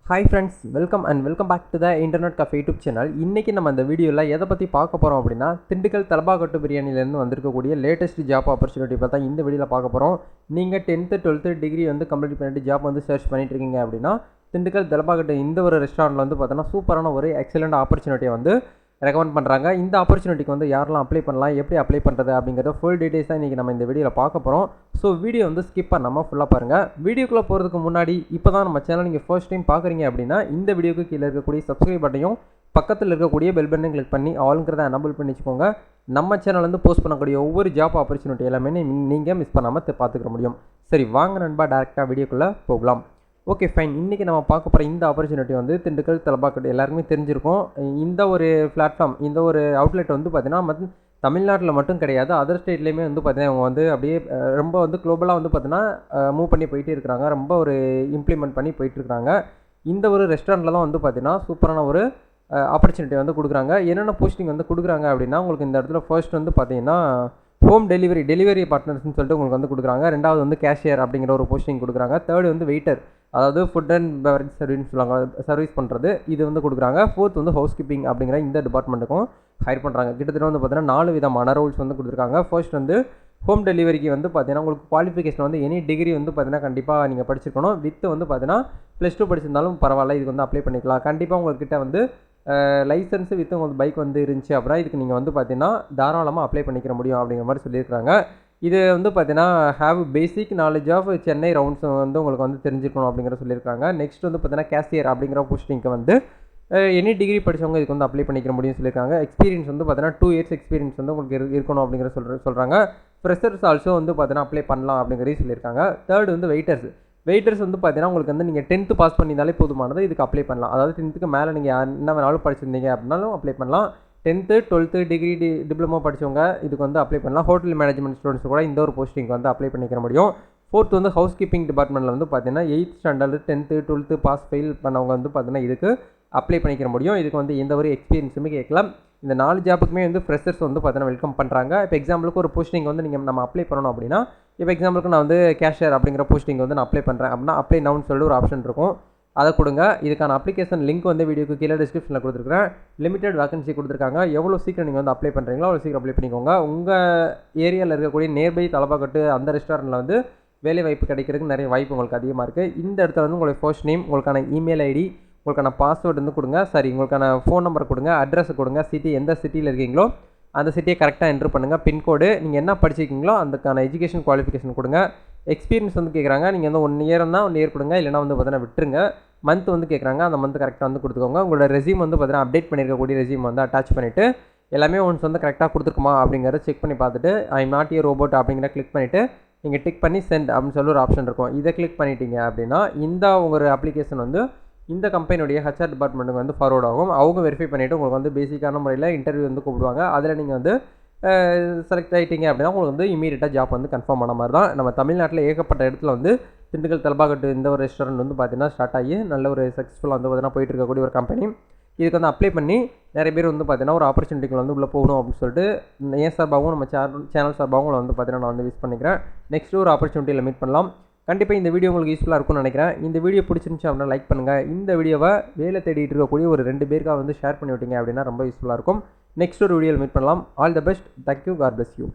Hi friends, welcome back to the Internet Cafe YouTube channel. இன்னைக்கு நம்ம இந்த வீடியோல எதை பத்தி பார்க்க போறோம் அப்படினா திண்டுக்கல் தலபாகட்டு பிரியாணில இருந்து வந்திருக்கக்கூடிய லேட்டஸ்ட் ஜாப் ஆப்பர்சூனிட்டி பத்தி இந்த வீடியோல பார்க்க போறோம். நீங்க 10th 12th டிகிரி வந்து கம்ப்ளீட் பண்ணிட்டு ஜாப் வந்து சர்ச் பண்ணிட்டு இருக்கீங்க அப்படினா திண்டுக்கல் தலபாகட்டு இந்த ஒரு ரெஸ்டாரன்ட்ல வந்து பார்த்தா சூப்பரான ஒரு எக்ஸலென்ட் ஆப்பர்சூனிட்டியை வந்து ரெக்கமெண்ட் பண்ணுறாங்க. இந்த ஆப்பர்ச்சுனிட்டிக்கு வந்து யாரெல்லாம் அப்ளை பண்ணலாம், எப்படி அப்ளை பண்ணுறது அப்படிங்கிறத ஃபுல் டீட்டெயில்ஸ் தான் இன்றைக்கி நம்ம இந்த வீடியோவில் பார்க்க போகிறோம். ஸோ வீடியோ வந்து ஸ்கிப் பண்ணாமல் ஃபுல்லாக பாருங்கள். வீடியோக்குள்ளே போகிறதுக்கு முன்னாடி இப்போ தான் நம்ம சேனல் நீங்கள் ஃபர்ஸ்ட் டைம் பார்க்குறீங்க அப்படின்னா இந்த வீடியோக்கு கீழே இருக்கக்கூடிய சப்ஸ்கிரைப் பட்டையும் பக்கத்தில் இருக்கக்கூடிய பெல் பட்டனையும் கிளிக் பண்ணி ஆளுங்கிறத எனபிள் பண்ணி வச்சுக்கோங்க. நம்ம சேனல் வந்து போஸ்ட் பண்ணக்கூடிய ஒவ்வொரு ஜாப் ஆப்பர்ச்சுனிட்டி எல்லாமே நீங்கள் மிஸ் பண்ணாமல் பார்த்துக்க முடியும். சரி வாங்க நண்பா, டேரெக்டாக வீடியோக்குள்ளே போகலாம். Okay fine. இன்றைக்கி நம்ம பார்க்க போகிற இந்த ஆப்பர்ச்சுனிட்டி வந்து திண்டுக்கல் தலபாகட்டு எல்லாருக்குமே தெரிஞ்சிருக்கும். இந்த ஒரு பிளாட்ஃபார்ம், இந்த ஒரு அவுட்லெட் வந்து பார்த்தீங்கன்னா தமிழ்நாட்டில் மட்டும் கிடையாது, அதர் ஸ்டேட்லேயுமே வந்து பார்த்தீங்கன்னா அவங்க வந்து அப்படியே ரொம்ப வந்து குளோபலாக வந்து பார்த்தீங்கன்னா மூவ் பண்ணி போயிட்டே இருக்கிறாங்க. ரொம்ப ஒரு இம்ப்ளிமெண்ட் பண்ணி போயிட்டுருக்காங்க. இந்த ஒரு ரெஸ்டாரண்ட்டில் தான் வந்து பார்த்தீங்கன்னா சூப்பரான ஒரு ஆப்பர்ச்சுனிட்டி வந்து கொடுக்குறாங்க. என்னென்ன போஸ்டிங் வந்து கொடுக்குறாங்க அப்படின்னா உங்களுக்கு இந்த இடத்துல ஃபர்ஸ்ட் வந்து பார்த்தீங்கன்னா ஹோம் டெலிவரி பார்ட்னர்ஸ்னு சொல்லிட்டு உங்களுக்கு வந்து கொடுக்குறாங்க. ரெண்டாவது வந்து கேஷியர் அப்படிங்கிற ஒரு போஸ்டிங் கொடுக்குறாங்க. தேர்டு வந்து வெயிட்டர், அதாவது ஃபுட் அண்ட் பெவரேஜ் சர்வீஸ்னு சொல்லுவாங்க, சர்வீஸ் பண்ணுறது, இது வந்து கொடுக்குறாங்க. ஃபோர்த் வந்து ஹவுஸ் கீப்பிங் அப்படிங்கிற இந்த டிபார்ட்மெண்ட்டுக்கும் ஹையர் பண்ணுறாங்க. கிட்டத்தட்ட வந்து பார்த்தீங்கன்னா 4 விதமான ரோல்ஸ் வந்து கொடுத்துருக்காங்க. ஃபர்ஸ்ட் வந்து ஹோம் டெலிவரிக்கு வந்து பார்த்தீங்கன்னா உங்களுக்கு குவாலிஃபிகேஷன் வந்து எனி டிகிரி வந்து பார்த்தீங்கன்னா கண்டிப்பாக நீங்கள் படிச்சிருக்கணும். வித் வந்து பார்த்தீங்கன்னா +2 படிச்சிருந்தாலும் பரவாயில்ல, இதுக்கு வந்து அப்ளை பண்ணிக்கலாம். கண்டிப்பாக உங்கள்கிட்ட வந்து லைசன்ஸு வித் உங்களுக்கு பைக் வந்து இருந்துச்சு அப்படின்னா இதுக்கு நீங்கள் வந்து பார்த்தீங்கன்னா தாராளமாக அப்ளை பண்ணிக்கிற முடியும் அப்படிங்கிற மாதிரி சொல்லியிருக்காங்க. இது வந்து பார்த்தீங்கன்னா have basic knowledge of Chennai rounds வந்து உங்களுக்கு வந்து தெரிஞ்சிருக்கணும் அப்படிங்கிற சொல்லியிருக்காங்க. நெக்ஸ்ட் வந்து பார்த்தீங்கன்னா கேஷியர் அப்படிங்கிற போஸ்டிங்க்கு வந்து எனி டிகிரி படித்தவங்க இதுக்கு வந்து அப்ளை பண்ணிக்கிற முடியும்னு சொல்லியிருக்காங்க. எக்ஸ்பீரியன்ஸ் வந்து பார்த்தீங்கன்னா 2 years எக்ஸ்பீரியன்ஸ் வந்து உங்களுக்கு இருக்கணும் அப்படிங்கிற சொல்கிறாங்க. ஃப்ரெஷர்ஸ் ஆல்சோ வந்து பார்த்தீங்கன்னா அப்ளை பண்ணலாம் அப்படிங்கிறதையும் சொல்லியிருக்காங்க. தேர்ட் வந்து வெயிட்டர்ஸ் வந்து பார்த்தீங்கன்னா உங்களுக்கு வந்து நீங்கள் 10th பாஸ் பண்ணியிருந்தாலே போதுமானது, இதுக்கு அப்ளை பண்ணலாம். அதாவது 10th மேலே நீங்கள் என்ன வேணாலும் படிச்சிருந்தீங்க அப்படின்னாலும் அப்ளை பண்ணலாம். 10th 12th டிகிரி டிப்ளமோ படித்தவங்க இதுக்கு வந்து அப்ளை பண்ணலாம். ஹோட்டல் மேனேஜ்மெண்ட் ஸ்டூடெண்ட்ஸ் கூட இந்த ஒரு போஸ்டிங் வந்து அப்ளை பண்ணிக்கிற முடியும். ஃபோர்த் வந்து ஹவுஸ் கீப்பிங் டிபார்ட்மெண்ட்டில் வந்து பார்த்தீங்கன்னா 8th standard 10th 12th pass fail பண்ணவங்க வந்து பார்த்தீங்கன்னா இதுக்கு அப்ளை பண்ணிக்கிற முடியும். இதுக்கு வந்து எந்த ஒரு எக்ஸ்பீரியன்ஸுமே கேட்கலாம். இந்த 4 ஜாப்புக்குமே வந்து ஃப்ரெஷர்ஸ் வந்து பார்த்தீங்கன்னா வெல்கம் பண்ணுறாங்க. இப்போ எக்ஸாம்பிளுக்கு ஒரு போஸ்டிங் வந்து நம்ம அப்ளை பண்ணணும் அப்படின்னா, இப்போ எக்ஸாம்பிளுக்கு நான் வந்து கேஷியர் அப்படிங்கிற போஸ்டிங் வந்து நான் அப்ளை பண்ணுறேன் அப்படின்னா அப்ளை நவுன்னு சொல்லிட்டு ஒரு ஆப்ஷன் இருக்கும், அதை கொடுங்க. இதுக்கான அப்ளிகேஷன் லிங்க் வந்து வீடியோக்கு கீழே டிஸ்கிரிப்ஷனில் கொடுத்துருக்கேன். லிமிடெட் வேகன்சி கொடுத்துருக்காங்க. எவ்வளோ சீக்கிரம் நீங்கள் வந்து அப்ளை பண்ணுறீங்களோ அவ்வளோ சீக்கிரம் அப்ளை பண்ணிக்கோங்க. உங்கள் ஏரியாவில் இருக்கக்கூடிய நியர்பை தலபாகட்டு அந்த ரெஸ்டாரண்ட்டில் வந்து வேலை வாய்ப்பு கிடைக்கிறதுக்கு நிறைய வாய்ப்பு உங்களுக்கு அதிகமாக இருக்குது. இந்த இடத்துல வந்து உங்களுடைய ஃபர்ஸ்ட் நேம், உங்களுக்கான இமெயில் ஐடி, உங்களுக்கான பாஸ்வேர்டு வந்து கொடுங்க. சரி, உங்களுக்கான ஃபோன் நம்பர் கொடுங்க, அட்ரஸ் கொடுங்க, சிட்டி எந்த சிட்டியில் இருக்கீங்களோ அந்த சிட்டியை கரெக்டாக என்ட்ரு பண்ணுங்கள். பின்கோடு, நீங்கள் என்ன படிச்சிருக்கீங்களோ அதுக்கான எஜுகேஷன் குவாலிஃபிகேஷன் கொடுங்க. எக்ஸ்பீரியன்ஸ் வந்து கேட்குறாங்க, நீங்கள் வந்து 1 year தான் 1 year கொடுங்க, இல்லைனா வந்து பார்த்தீங்கன்னா விட்டுருங்க. மந்த் வந்து கேட்குறாங்க, அந்த மந்த் கரெக்டாக வந்து கொடுத்துக்கோங்க. உங்களோட ரெஸ்யூம் வந்து பார்த்தீங்கன்னா அப்டேட் பண்ணியிருக்கக்கூடிய ரெஸ்யூம் வந்து அட்டாச் பண்ணிவிட்டு எல்லாமே ஒன்ஸ் வந்து கரெக்டாக கொடுத்துருக்குமா அப்படிங்கிறத செக் பண்ணி பார்த்துட்டு I am not a robot அப்படிங்கிற கிளிக் பண்ணிவிட்டு நீங்கள் டிக் பண்ணி சென்ட் அப்படின்னு சொல்லி ஒரு ஆப்ஷன் இருக்கும். இதை கிளிக் பண்ணிட்டீங்க அப்படின்னா இந்த உங்கள் அப்ளிகேஷன் வந்து இந்த கம்பெனியுடைய HR டிபார்ட்மெண்ட்டுக்கு வந்து ஃபார்வர்ட் ஆகும். அவங்க வெரிஃபை பண்ணிவிட்டு உங்களுக்கு வந்து பேசிக்கான முறையில் இன்டர்வியூ வந்து கூப்பிடுவாங்க. அதில் நீங்கள் வந்து செலக்ட் ஆகிட்டீங்க அப்படின்னா உங்களுக்கு வந்து இமீடியட்டாக ஜாப் வந்து கன்ஃபார்ம் ஆன மாதிரி தான். நம்ம தமிழ்நாட்டில் ஏகப்பட்ட இடத்துல வந்து திண்டுக்கல் தலபாகட்டு இந்த ஒரு ரெஸ்டாரண்ட் வந்து பார்த்தீங்கன்னா ஸ்டார்ட் ஆகி நல்ல ஒரு சக்ஸஸ்ஃபுல்லாக வந்து பார்த்தீங்கன்னா போயிட்டு இருக்கக்கூடிய ஒரு கம்பெனி. இதுக்கு வந்து அப்ளை பண்ணி நிறைய பேர் வந்து பார்த்தீங்கன்னா ஒரு ஆப்பர்ச்சுனிட்டிக்கு வந்து உள்ளே போகணும் அப்படின்னு சொல்லிட்டு என் சார்பாகவும் நம்ம சேனல் சார்பாகவும் வந்து பார்த்தீங்கன்னா நான் வந்து விஷ் பண்ணிக்கிறேன். நெக்ஸ்ட் ஒரு ஆப்பர்ச்சுனிட்டியில் மீட் பண்ணலாம். கண்டிப்பாக இந்த வீடியோ உங்களுக்கு யூஸ்ஃபுல்லாக இருக்கும்னு நினைக்கிறேன். இந்த வீடியோ பிடிச்சிருந்துச்சு அப்படின்னா லைக் பண்ணுங்கள். இந்த வீடியோவை வேலை தேடிட்டு இருக்கக்கூடிய ஒரு 2 பேருக்காக வந்து ஷேர் பண்ணி விட்டீங்க அப்படின்னா ரொம்ப யூஸ்ஃபுல்லாக இருக்கும். நெக்ஸ்ட் ஒரு வீடியோவில் மீட் பண்ணலாம். All the best. Thank you. God bless you.